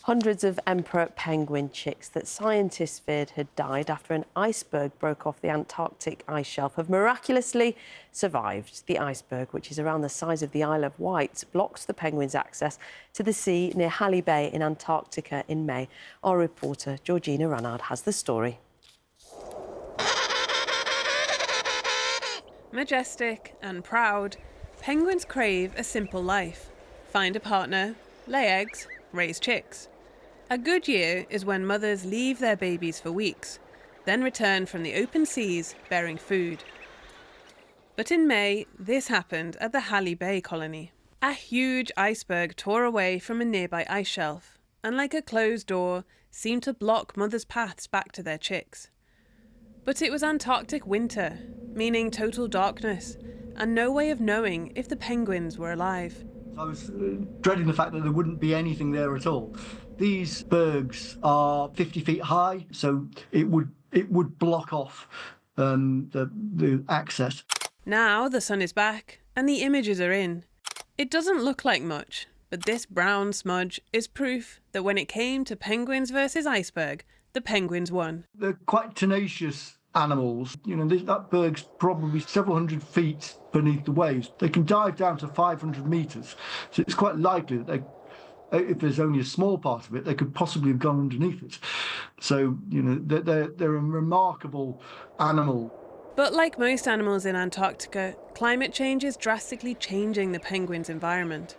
Hundreds of emperor penguin chicks that scientists feared had died after an iceberg broke off the Antarctic ice shelf have miraculously survived. The iceberg, which is around the size of the Isle of Wight, blocks the penguins' access to the sea near Halley Bay in Antarctica in May. Our reporter Georgina Ranard has the story. Majestic and proud, penguins crave a simple life. Find a partner, lay eggs, raise chicks. A good year is when mothers leave their babies for weeks, then return from the open seas bearing food. But in May, this happened at the Halley Bay colony. A huge iceberg tore away from a nearby ice shelf, and like a closed door, seemed to block mothers' paths back to their chicks. But it was Antarctic winter, meaning total darkness, and no way of knowing if the penguins were alive. I was dreading the fact that there wouldn't be anything there at all. These bergs are 50 feet high, so it would block off the access. Now the sun is back and the images are in. It doesn't look like much, but this brown smudge is proof that when it came to penguins versus iceberg, the penguins won. They're quite tenacious animals. You know, that berg's probably several hundred feet beneath the waves. They can dive down to 500 metres, so it's quite likely that if there's only a small part of it, they could possibly have gone underneath it. So, you know, they're a remarkable animal. But like most animals in Antarctica, climate change is drastically changing the penguins' environment.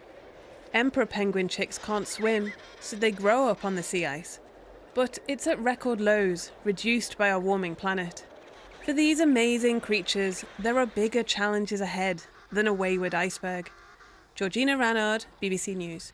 Emperor penguin chicks can't swim, so they grow up on the sea ice. But it's at record lows, reduced by our warming planet. For these amazing creatures, there are bigger challenges ahead than a wayward iceberg. Georgina Ranard, BBC News.